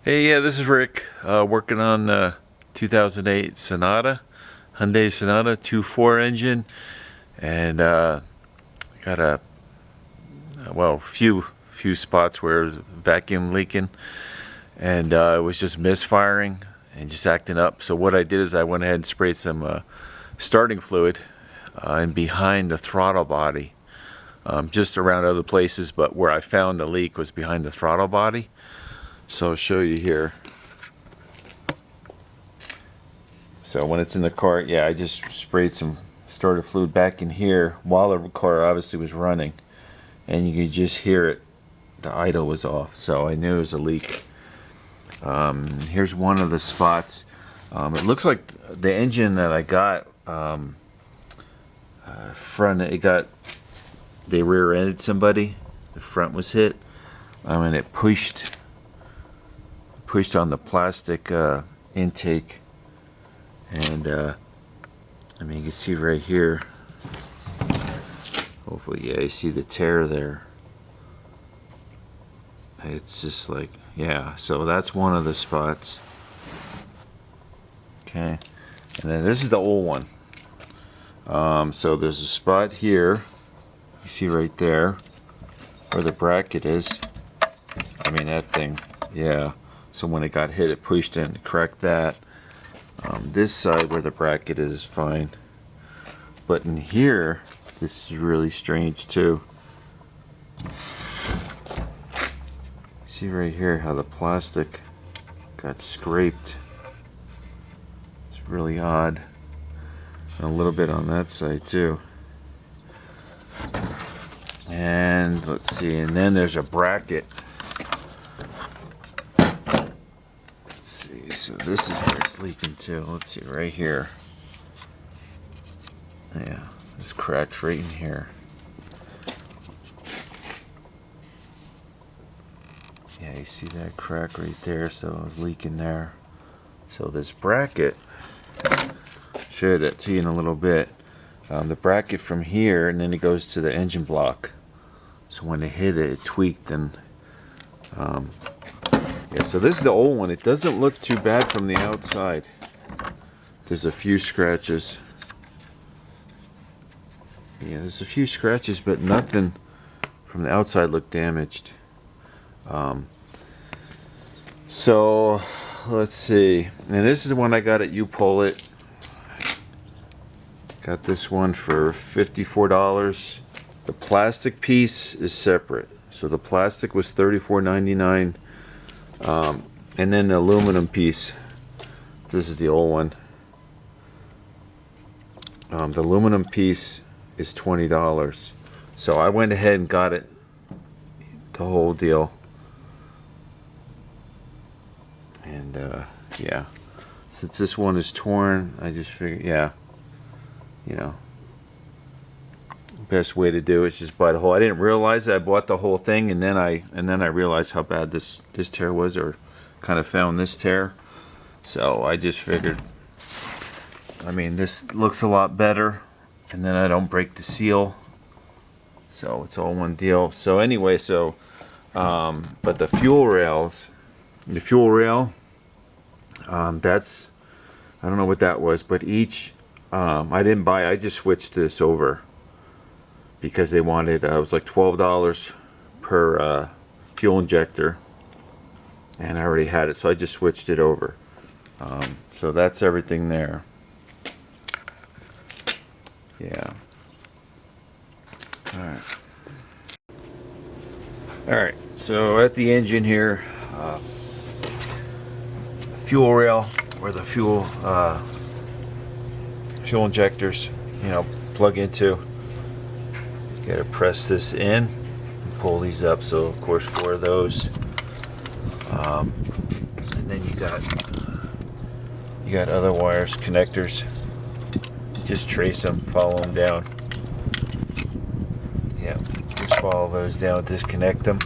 Hey, yeah, this is Rick, working on the 2008 Sonata, Hyundai Sonata 2.4 engine, and got few spots where it was vacuum leaking, and it was just misfiring and just acting up. So what I did is I went ahead and sprayed some starting fluid and behind the throttle body, just around other places, but where I found the leak was behind the throttle body. So I'll show you here. So when it's in the car, yeah, I just sprayed some starter fluid back in here while the car obviously was running, and you could just hear it. The idle was off, so I knew it was a leak. Here's one of the spots. It looks like the engine that I got they rear-ended somebody. The front was hit, and it pushed on the plastic intake. And I mean, you can see right here, hopefully, yeah, you see the tear there. It's just like, yeah, so that's one of the spots. Okay, and then this is the old one. So there's a spot here, you see right there, where the bracket is. I mean, that thing, yeah. So when it got hit, it pushed in, cracked that. This side where the bracket is fine, but in here, this is really strange too. See right here how the plastic got scraped. It's really odd. And a little bit on that side too. And let's see, and then there's a bracket. So this is where it's leaking too. Let's see, right here. Yeah, this cracks right in here. Yeah, you see that crack right there, so it's leaking there. So this bracket, show that to you in a little bit. The bracket from here, and then it goes to the engine block. So when it hit it, it tweaked, and yeah, so this is the old one. It doesn't look too bad from the outside. There's a few scratches. Yeah, there's a few scratches, but nothing from the outside looked damaged. So let's see. And this is the one I got at You Pull It. Got this one for $54. The plastic piece is separate. So the plastic was $34.99. And then the aluminum piece, this is the old one. The aluminum piece is $20. So I went ahead and got it, the whole deal. And yeah, since this one is torn, I just figured, yeah, you know, best way to do it is just buy the whole. I didn't realize that I bought the whole thing, and then I realized how bad this tear was, or kind of found this tear. So I just figured, I mean, this looks a lot better, and then I don't break the seal, so it's all one deal. So anyway, so but the fuel rail, that's, I don't know what that was, but each I didn't buy, I just switched this over because they wanted, it was like $12 per fuel injector, and I already had it, so I just switched it over. So that's everything there. Yeah. Alright, so at the engine here, fuel rail, where the fuel injectors, you know, plug into. You gotta press this in and pull these up. So of course 4 of those, and then you got other wires, connectors. Just trace them, follow them down. Yeah, just follow those down, disconnect them.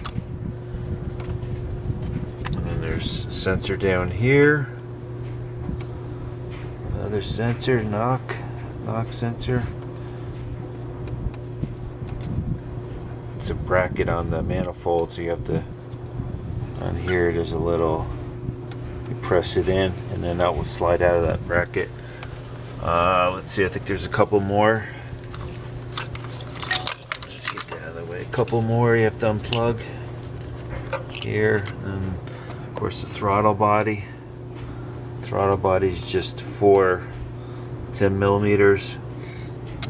And then there's a sensor down here. Another sensor, knock sensor. It's a bracket on the manifold, so you have to, on here there's a little You press it in, and then that will slide out of that bracket. Let's see, I think there's a couple more. Let's get that out of the way. A couple more you have to unplug here, and of course the throttle body. Throttle body is just 4 10mm,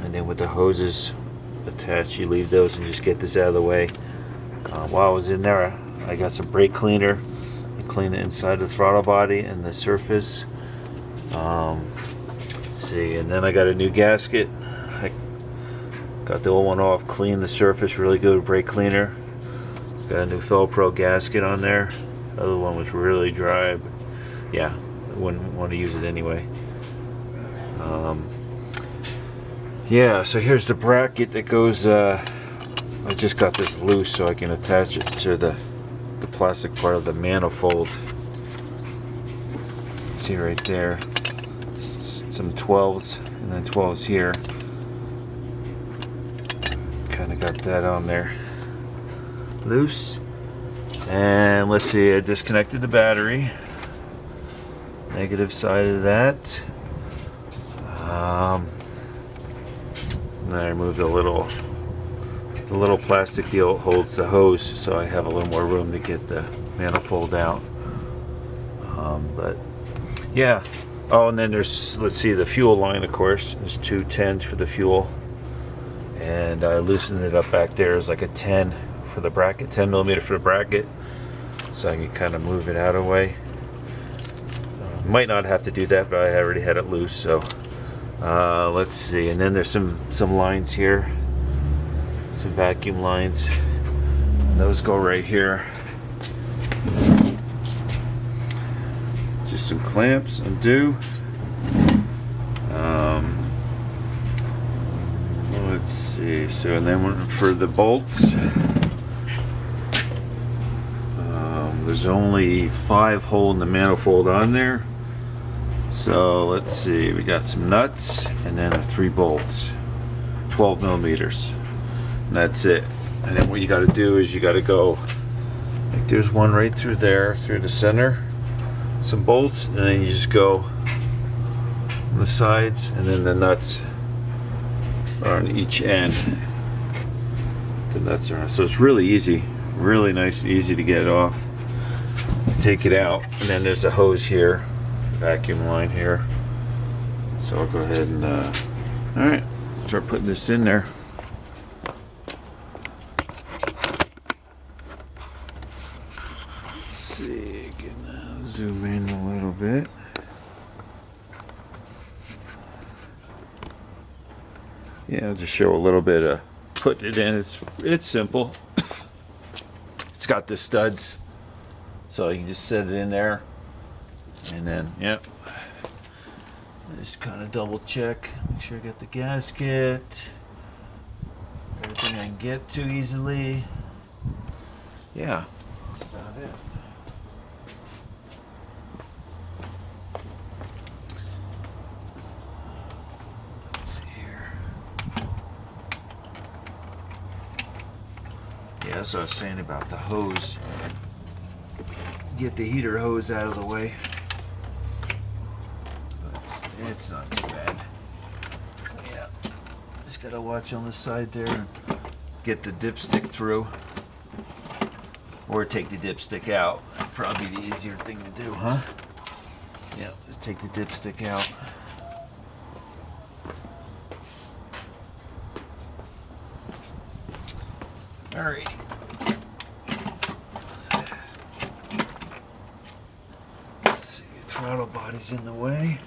and then with the hoses attached, you leave those and just get this out of the way. While I was in there, I got some brake cleaner and cleaned the inside of the throttle body and the surface. Let's see, and then I got a new gasket. I got the old one off, cleaned the surface really good with brake cleaner. Got a new Felpro gasket on there. The other one was really dry, but yeah, I wouldn't want to use it anyway. Yeah, so here's the bracket that goes, I just got this loose so I can attach it to the plastic part of the manifold. See right there, some 12s and then 12s here. Kind of got that on there loose. And let's see, I disconnected the battery. Negative side of that. And then I removed the little plastic deal that holds the hose, so I have a little more room to get the manifold out. But yeah. Oh, and then there's, let's see, the fuel line, of course. There's 2 10s for the fuel, and I loosened it up back there as like a 10 for the bracket, 10mm for the bracket, so I can kind of move it out of the way. Might not have to do that, but I already had it loose. So let's see, and then there's some lines here, some vacuum lines, and those go right here. Just some clamps, undo. Let's see, so and then for the bolts, there's only 5 holding the manifold on there. So let's see, we got some nuts and then 3 bolts, 12mm, and that's it. And then what you got to do is you got to go, like, there's one right through there, through the center, some bolts, and then you just go on the sides, and then the nuts are on each end. The nuts are on, so it's really easy, really nice, easy to get it off, to take it out. And then there's a hose here, vacuum line here. So I'll go ahead and all right, start putting this in there. Let's see, zoom in a little bit. Yeah, I'll just show a little bit of putting it in. It's simple. It's got the studs, so you can just set it in there, and then yep. Just kind of double check, make sure I got the gasket, everything I can get to easily. Yeah, that's about it. Let's see here. Yeah, that's what I was saying about the hose. Get the heater hose out of the way. It's not too bad. Yeah, just gotta watch on the side there and get the dipstick through, or take the dipstick out. That'd probably be the easier thing to do, huh? Yeah, let's take the dipstick out. Alrighty. Let's see, throttle body's in the way.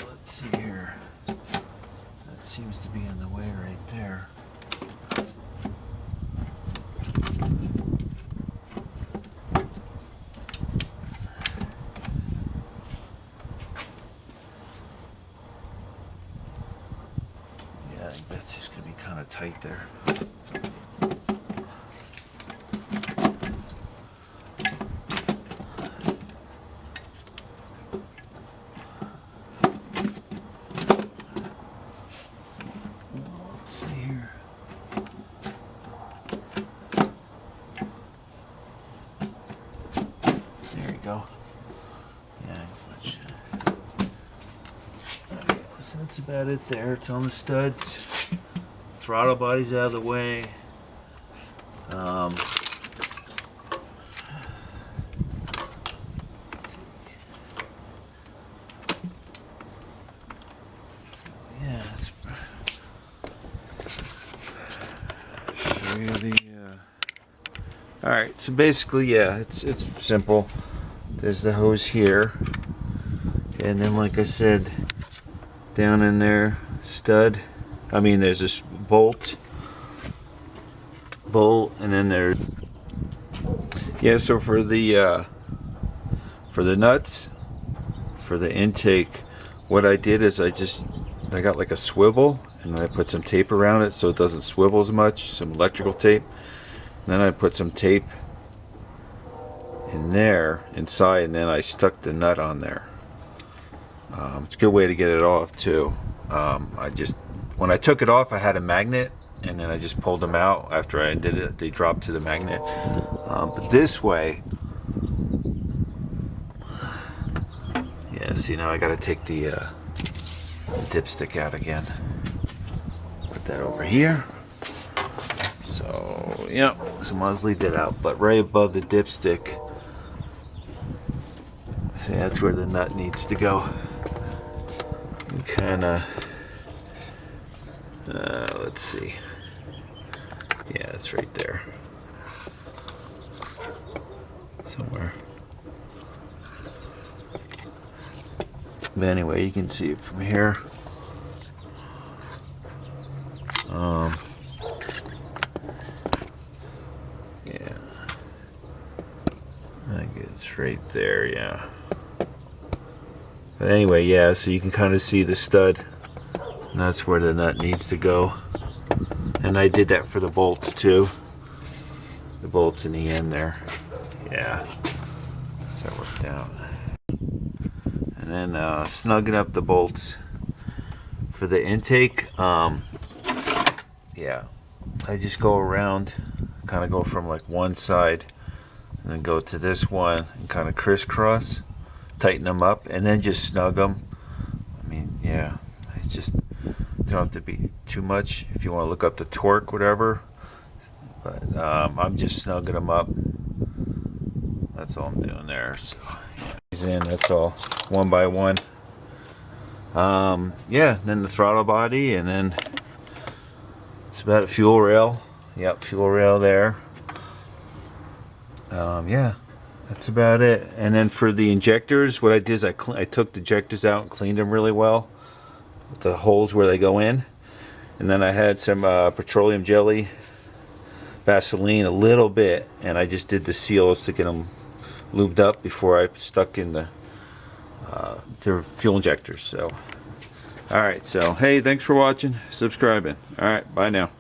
Let's see here. That seems to be in the way right there. Yeah, I think that's just going to be kind of tight there. go. Yeah, much. So that's about it there. It's on the studs. Throttle body's out of the way. Yeah, let's show you the. All right, so basically, yeah, it's simple. There's the hose here, and then, like I said, down in there, stud. I mean, there's this bolt, and then there. Yeah, so for the nuts, for the intake, what I did is I got like a swivel, and I put some tape around it so it doesn't swivel as much, some electrical tape. And then I put some tape in there, inside, and then I stuck the nut on there. It's a good way to get it off too. When I took it off, I had a magnet, and then I just pulled them out after I did it. They dropped to the magnet. But this way, yeah, see, now I got to take the dipstick out again. Put that over here. So, yeah, so I must leave that out. But right above the dipstick, see, that's where the nut needs to go. And kind of, let's see. Yeah, it's right there. Somewhere. But anyway, you can see it from here. Yeah. I think it's right there, yeah. But anyway, yeah, so you can kind of see the stud. And that's where the nut needs to go. And I did that for the bolts too. The bolts in the end there. Yeah. So that worked out. And then snugging up the bolts for the intake. Yeah. I just go around, kind of go from like one side and then go to this one and kind of crisscross, tighten them up, and then just snug them. I mean, yeah, it's just don't have to be too much if you want to look up the torque, whatever. But I'm just snugging them up. That's all I'm doing there. So yeah, he's in. That's all, one by one. Yeah, then the throttle body, and then it's about a fuel rail. Yep, fuel rail there. Yeah, that's about it. And then for the injectors, what I did is I took the injectors out and cleaned them really well, with the holes where they go in. And then I had some petroleum jelly, Vaseline, a little bit, and I just did the seals to get them lubed up before I stuck in the fuel injectors. So, all right. So, hey, thanks for watching, subscribing. All right, bye now.